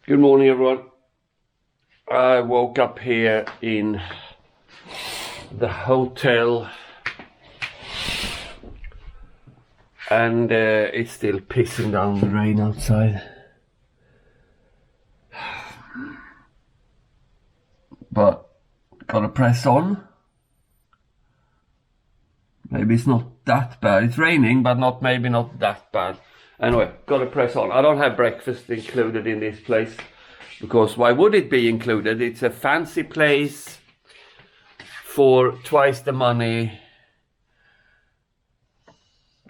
Good morning, everyone. I woke up here in the hotel and it's still pissing down the rain outside. But gotta press on. Maybe it's not that bad. It's raining, but maybe not that bad. Anyway, gotta press on. I don't have breakfast included in this place, because why would it be included? It's a fancy place for twice the money.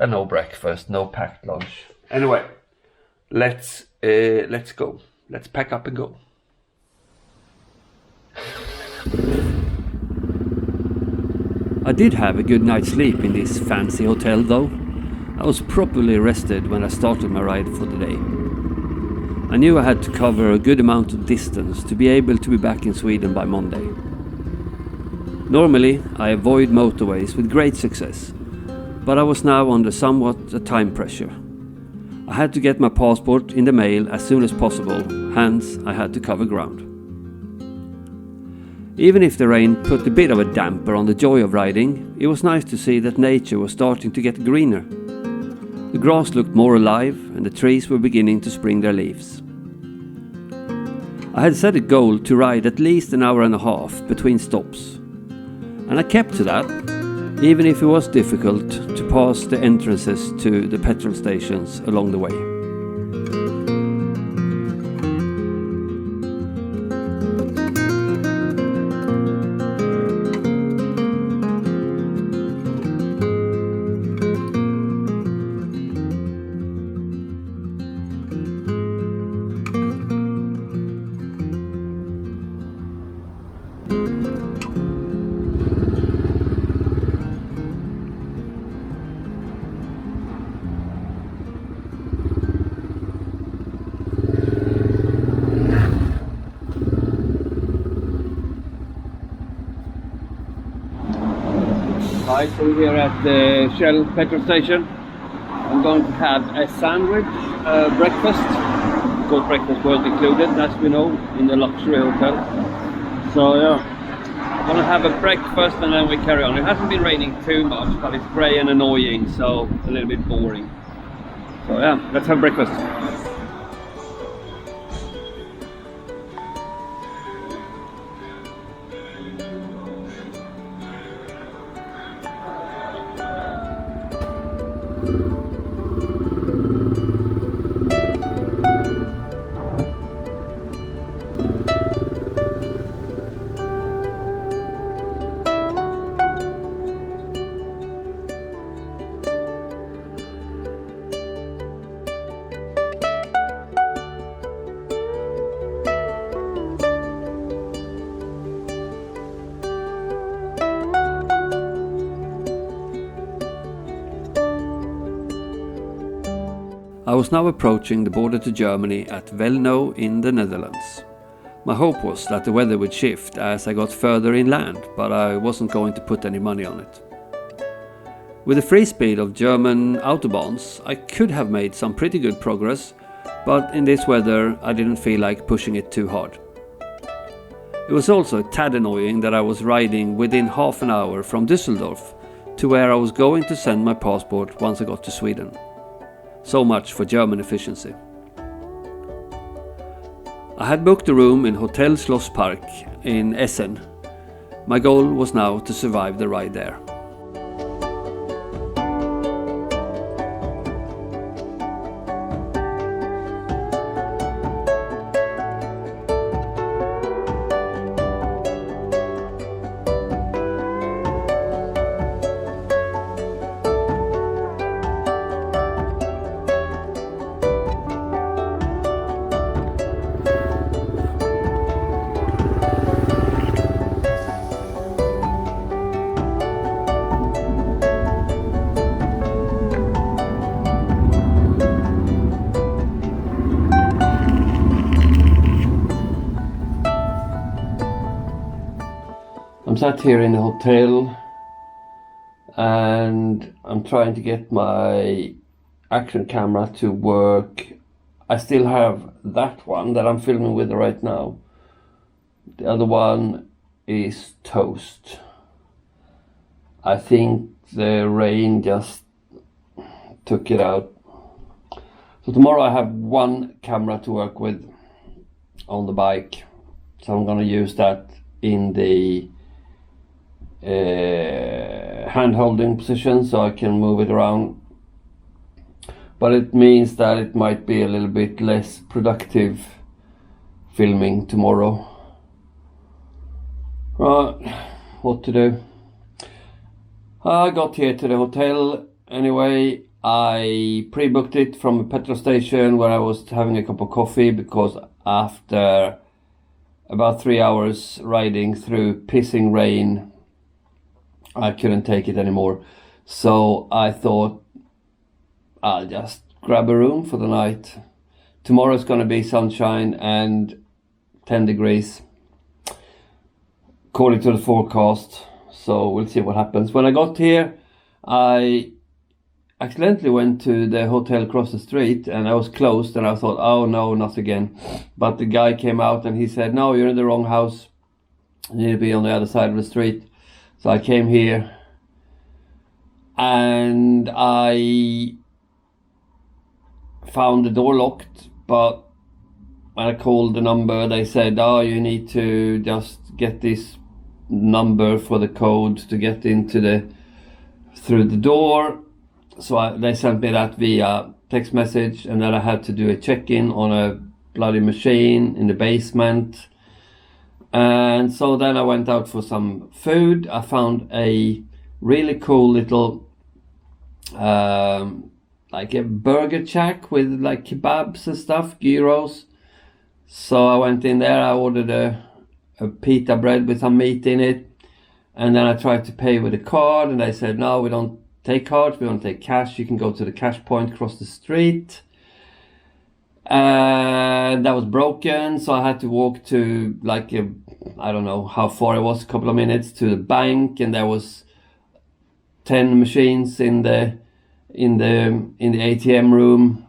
And no breakfast, no packed lunch. Anyway, let's go. Let's pack up and go. I did have a good night's sleep in this fancy hotel though. I was properly rested when I started my ride for the day. I knew I had to cover a good amount of distance to be able to be back in Sweden by Monday. Normally, I avoid motorways with great success, but I was now under somewhat a time pressure. I had to get my passport in the mail as soon as possible, hence I had to cover ground. Even if the rain put a bit of a damper on the joy of riding, it was nice to see that nature was starting to get greener. The grass looked more alive and the trees were beginning to spring their leaves. I had set a goal to ride at least an hour and a half between stops, and I kept to that, even if it was difficult to pass the entrances to the petrol stations along the way. Hi, so here at the Shell petrol station. I'm going to have a sandwich, breakfast, because breakfast was included, as we know, in the luxury hotel. So yeah, I'm gonna have a breakfast and then we carry on. It hasn't been raining too much, but it's grey and annoying, so a little bit boring. So yeah, let's have breakfast. I was now approaching the border to Germany at Velno in the Netherlands. My hope was that the weather would shift as I got further inland, but I wasn't going to put any money on it. With the free speed of German autobahns, I could have made some pretty good progress, but in this weather I didn't feel like pushing it too hard. It was also a tad annoying that I was riding within half an hour from Düsseldorf to where I was going to send my passport once I got to Sweden. So much for German efficiency. I had booked a room in Hotel Schlosspark in Essen. My goal was now to survive the ride there. I'm sat here in a hotel and I'm trying to get my action camera to work. I still have that one that I'm filming with right now. The other one is toast. I think the rain just took it out. So tomorrow I have one camera to work with on the bike. So I'm gonna use that in the hand holding position so I can move it around. But it means that it might be a little bit less productive filming tomorrow. Right, what to do? I got here to the hotel anyway. I pre-booked it from a petrol station where I was having a cup of coffee, because after about 3 hours riding through pissing rain, I couldn't take it anymore. So I thought I'll just grab a room for the night. Tomorrow's gonna be sunshine and 10 degrees according to the forecast, so we'll see what happens. When I got here, I accidentally went to the hotel across the street and I was closed, and I thought, oh no, not again. But the guy came out and he said, no, you're in the wrong house, you need to be on the other side of the street. So I came here and I found the door locked, but when I called the number, they said, oh, you need to just get this number for the code to get into through the door. So they sent me that via text message, and then I had to do a check-in on a bloody machine in the basement. And so then I went out for some food. I found a really cool little like a burger shack with like kebabs and stuff, gyros. So I went in there, I ordered a pita bread with some meat in it, and then I tried to pay with a card, and they said, no, we don't take cards, we don't take cash, you can go to the cash point across the street. And that was broken, so I had to walk to like I don't know how far it was, a couple of minutes to the bank, and there was 10 machines in the ATM room.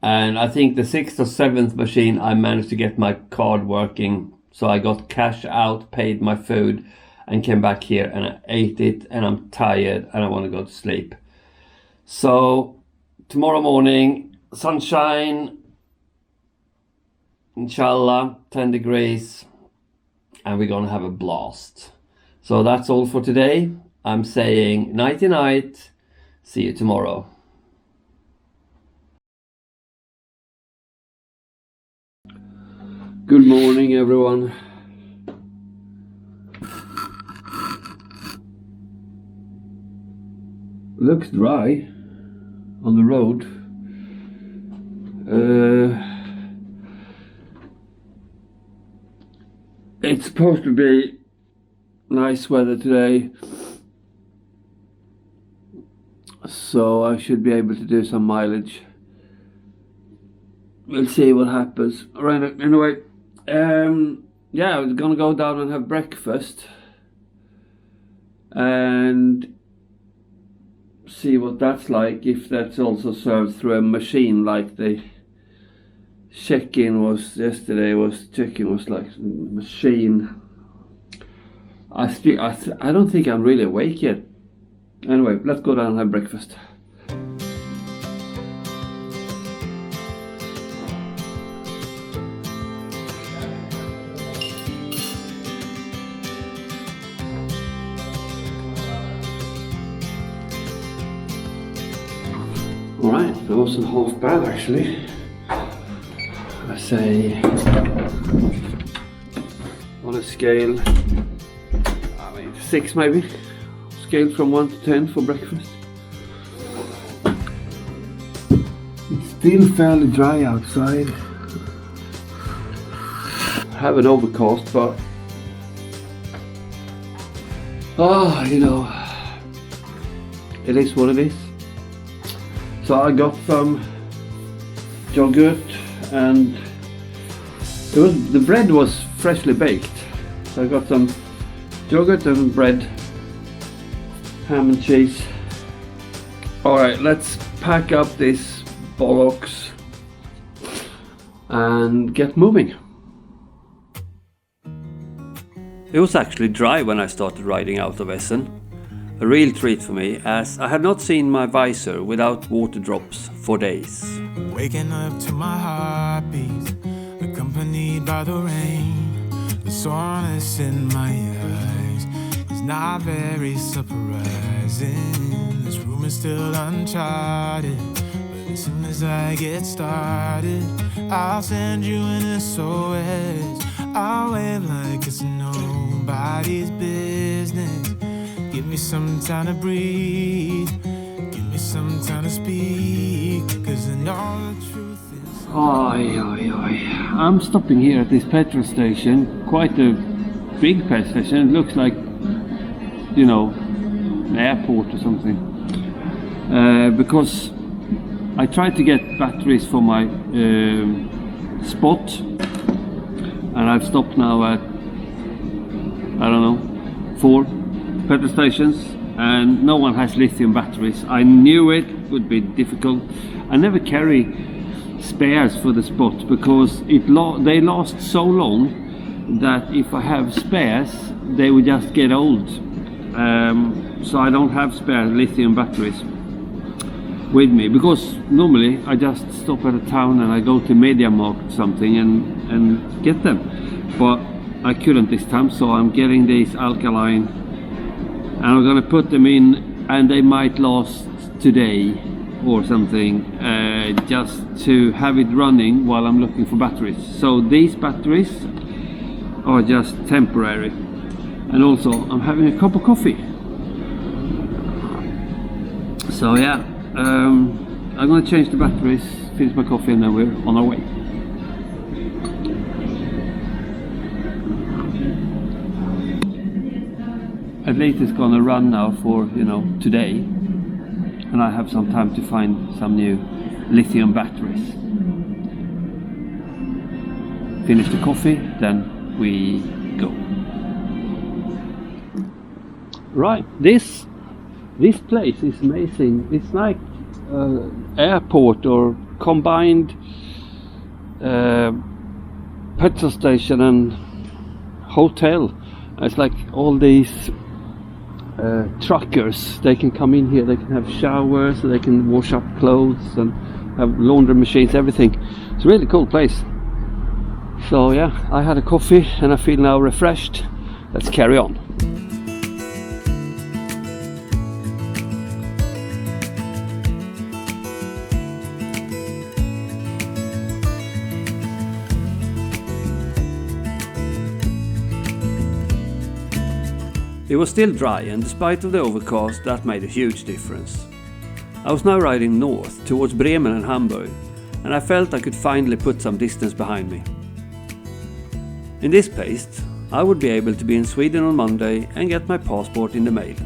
And I think the 6th or 7th machine I managed to get my card working, so I got cash out, paid my food, and came back here and I ate it, and I'm tired and I want to go to sleep. So tomorrow morning, sunshine, inshallah, 10 degrees, and we're gonna have a blast. So that's all for today. I'm saying nighty night, see you tomorrow. Good morning, everyone. Looks dry on the road. It's supposed to be nice weather today, so I should be able to do some mileage. We'll see what happens. Right, anyway, yeah, I was gonna go down and have breakfast and see what that's like, if that's also served through a machine like the check-in was yesterday. Check-in was like machine. I don't think I'm really awake yet. Anyway, let's go down and have breakfast. Alright, that wasn't half bad actually. I say on a scale, 6 maybe. Scale from 1 to 10 for breakfast. It's still fairly dry outside. I have an overcast, but you know, it is what it is. So I got some yogurt, and the bread was freshly baked. So I got some yogurt and bread, ham and cheese. Alright, let's pack up this bollocks and get moving. It was actually dry when I started riding out of Essen. A real treat for me, as I had not seen my visor without water drops for days. Waking up to my heartbeat, accompanied by the rain. The soreness in my eyes is not very surprising. This room is still uncharted, but as soon as I get started, I'll send you an SOS. I'll wave like it's nobody's business. Give me some time to breathe. Give me some time to speak. Cause I know the truth is... I'm stopping here at this petrol station. Quite a big petrol station. It looks like, you know, an airport or something. Because I tried to get batteries for my spot. And I've stopped now at, I don't know, 4 petrol stations, and no one has lithium batteries. I knew it would be difficult. I never carry spares for the spot because they last so long that if I have spares they would just get old. So I don't have spare lithium batteries with me, because normally I just stop at a town and I go to Media Market something and get them, but I couldn't this time, so I'm getting these alkaline and I'm gonna put them in, and they might last today or something, just to have it running while I'm looking for batteries. So these batteries are just temporary. And also I'm having a cup of coffee. So yeah, I'm gonna change the batteries, finish my coffee, and then we're on our way. At least it's gonna run now for, you know, today, and I have some time to find some new lithium batteries. Finish the coffee, then we go. Right, this place is amazing. It's like airport or combined petrol station and hotel. It's like all these truckers, they can come in here, they can have showers, they can wash up clothes and have laundry machines, everything. It's a really cool place. So yeah, I had a coffee and I feel now refreshed. Let's carry on. It was still dry, and despite of the overcast, that made a huge difference. I was now riding north towards Bremen and Hamburg, and I felt I could finally put some distance behind me. In this pace, I would be able to be in Sweden on Monday and get my passport in the mail.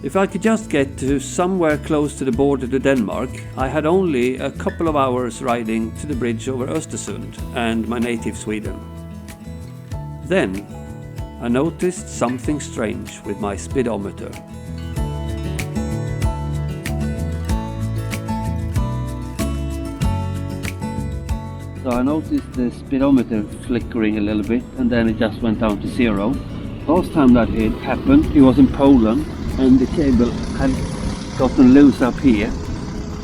If I could just get to somewhere close to the border to Denmark, I had only a couple of hours riding to the bridge over Östersund and my native Sweden. Then I noticed something strange with my speedometer. So I noticed the speedometer flickering a little bit, and then it just went down to 0. Last time that it happened, it was in Poland, and the cable had gotten loose up here.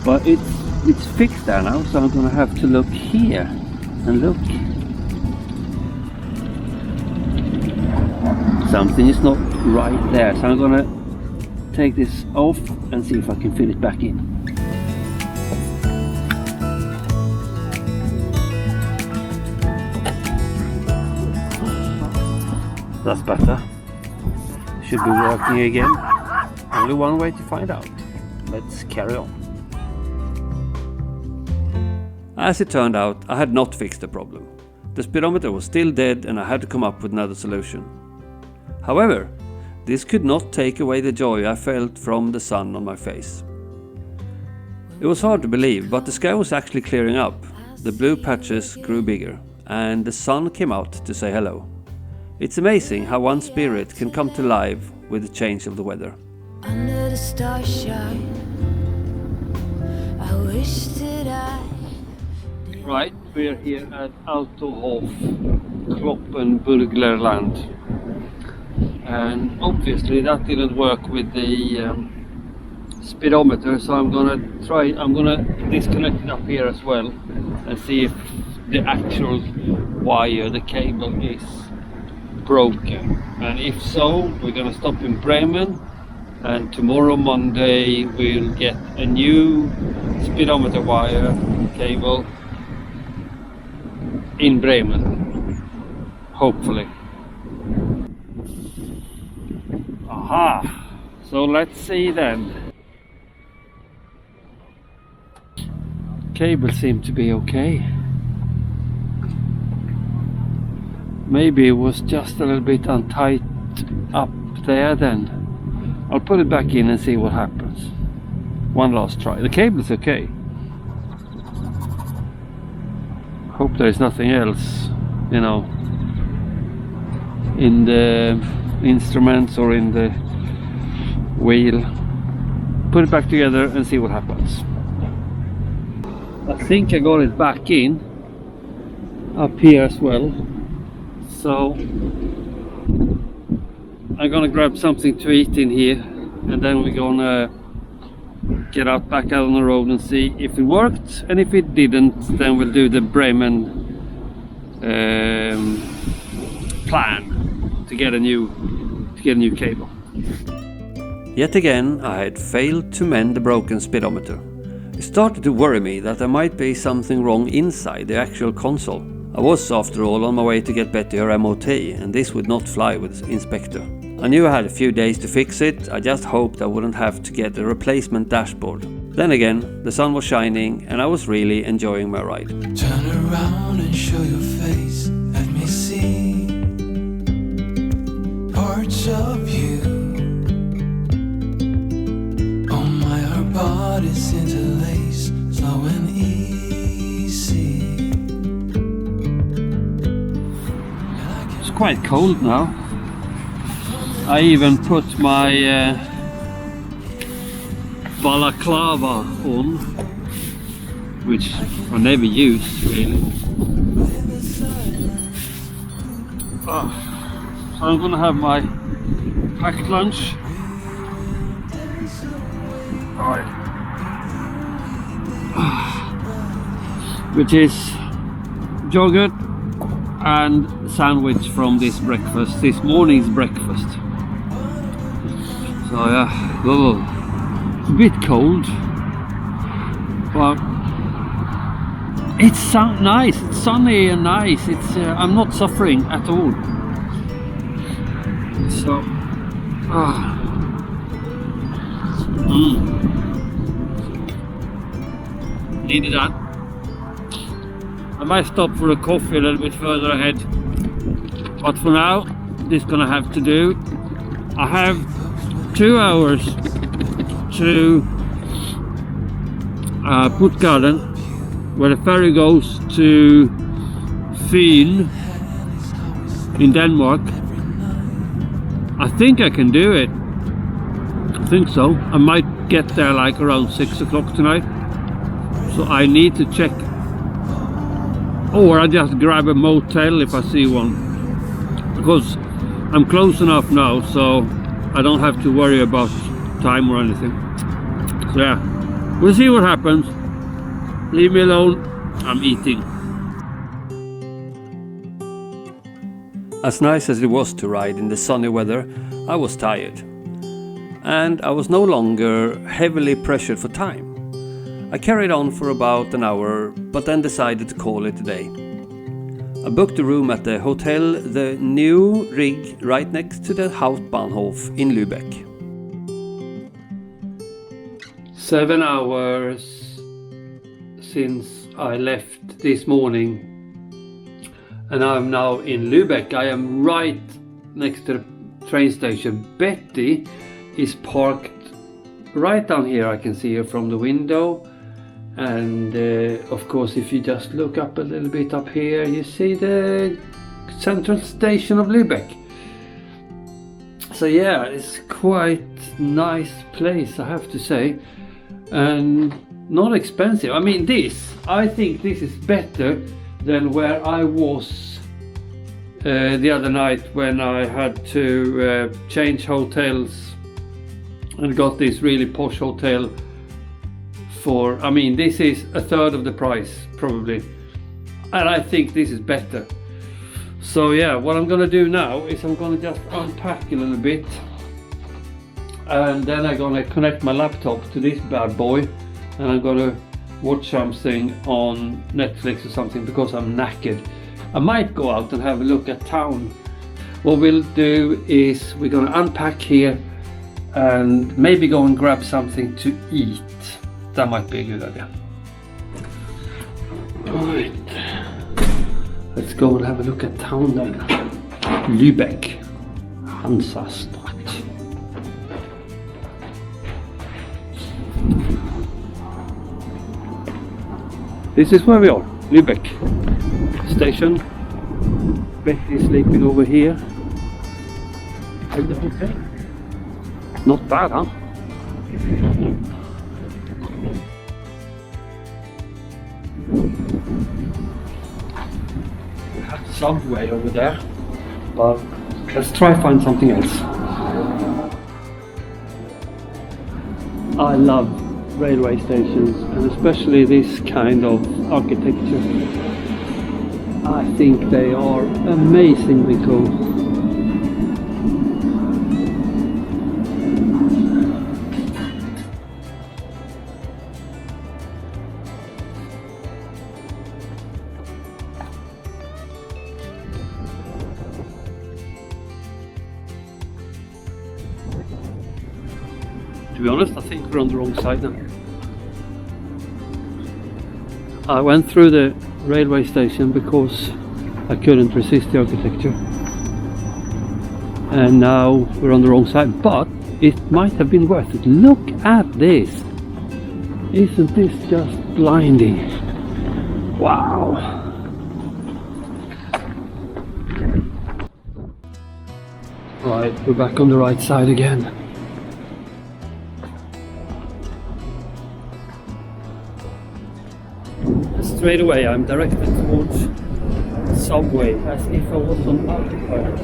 But it's fixed there now, so I'm gonna have to look here and look. Something is not right there, so I'm gonna take this off and see if I can fit it back in. That's better. Should be working again. Only one way to find out. Let's carry on. As it turned out, I had not fixed the problem. The speedometer was still dead and I had to come up with another solution. However, this could not take away the joy I felt from the sun on my face. It was hard to believe, but the sky was actually clearing up. The blue patches grew bigger, and the sun came out to say hello. It's amazing how one spirit can come to life with the change of the weather. Under the starshine, I wish that I Right, we're here at Autohof, Kloppenburgerland, and obviously that didn't work with the speedometer, so I'm gonna disconnect it up here as well and see if the actual wire, the cable, is broken, and if so, we're gonna stop in Bremen, and tomorrow Monday we'll get a new speedometer wire cable in Bremen, hopefully. Aha! So let's see then. Cable seemed to be okay. Maybe it was just a little bit untight up there then. I'll put it back in and see what happens. One last try. The cable's okay. Hope there's nothing else, you know, in the instruments or in the wheel. Put it back together and see what happens. I think I got it back in up here as well, so I'm gonna grab something to eat in here, and then we're gonna get out back out on the road and see if it worked, and if it didn't, then we'll do the Bremen plan to get a new cable. Yet again I had failed to mend the broken speedometer. It started to worry me that there might be something wrong inside the actual console. I was, after all, on my way to get Betty her MOT, and this would not fly with the inspector. I knew I had a few days to fix it. I just hoped I wouldn't have to get a replacement dashboard. Then again, the sun was shining and I was really enjoying my ride. Turn around and show your face. Let me see parts of you. Oh my, our bodies interlace, slow and easy. It's quite cold now. I even put my balaclava on, which I never use really. So I'm gonna have my packed lunch. Which is yogurt and sandwich from this morning's breakfast. So yeah, it's a bit cold, but it's nice. It's sunny and nice. It's I'm not suffering at all. So needed that. I might stop for a coffee a little bit further ahead, but for now this is gonna have to do. I have 2 hours to Puttgarden, where the ferry goes to Fyn in Denmark. I think I can do it. I think so. I might get there like around 6 o'clock tonight. So I need to check, or I just grab a motel if I see one, because I'm close enough now, so I don't have to worry about time or anything. So yeah, we'll see what happens. Leave me alone, I'm eating. As nice as it was to ride in the sunny weather, I was tired. And I was no longer heavily pressured for time. I carried on for about an hour, but then decided to call it a day. I booked a room at the hotel The New Rig right next to the Hauptbahnhof in Lübeck. 7 hours since I left this morning, and I'm now in Lübeck. I am right next to the train station. Betty is parked right down here. I can see her from the window. And of course, if you just look up a little bit up here, you see the central station of Lübeck. So yeah, it's quite nice place, I have to say. And not expensive. I mean, I think this is better than where I was the other night when I had to change hotels and got this really posh hotel for, I mean, this is a third of the price probably, and I think this is better. So yeah, what I'm gonna do now is I'm gonna just unpack a little bit, and then I'm gonna connect my laptop to this bad boy, and I'm gonna watch something on Netflix or something because I'm knackered. I might go out and have a look at town. What we'll do is we're gonna unpack here and maybe go and grab something to eat. That might be a good idea. Alright, let's go and have a look at town then. Lübeck, Hansastadt. This is where we are, Lübeck station. Betty is sleeping over here. Okay. Not bad, huh? We have subway over there, but let's try find something else. I love railway stations, and especially this kind of architecture. I think they are amazingly cool. To be honest, I think we're on the wrong side now. I went through the railway station because I couldn't resist the architecture, and now we're on the wrong side, but it might have been worth it. Look at this! Isn't this just blinding? Wow! Right, we're back on the right side again. Straight away I'm directed towards subway as if I was on autopilot.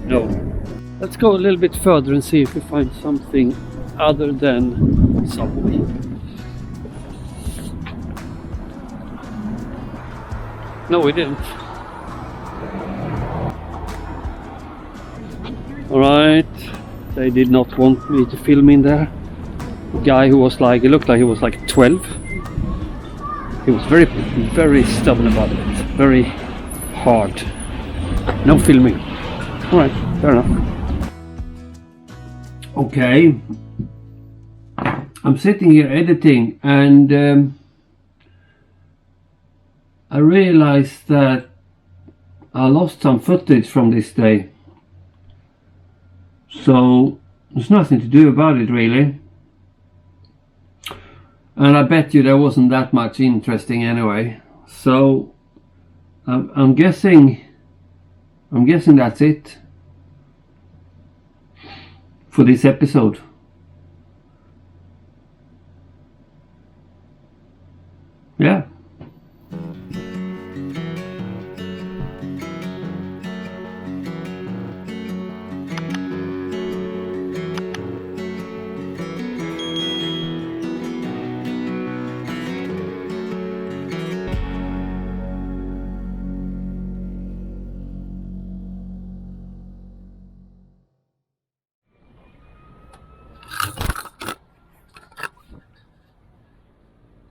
No. Let's go a little bit further and see if we find something other than subway. No, we didn't. Alright, they did not want me to film in there. The guy who was like, it looked like he was like 12. He was very, very stubborn about it. Very hard. No filming. Alright, fair enough. Okay. I'm sitting here editing, and I realized that I lost some footage from this day. So there's nothing to do about it really, and I bet you there wasn't that much interesting anyway. So I'm guessing that's it for this episode. Yeah.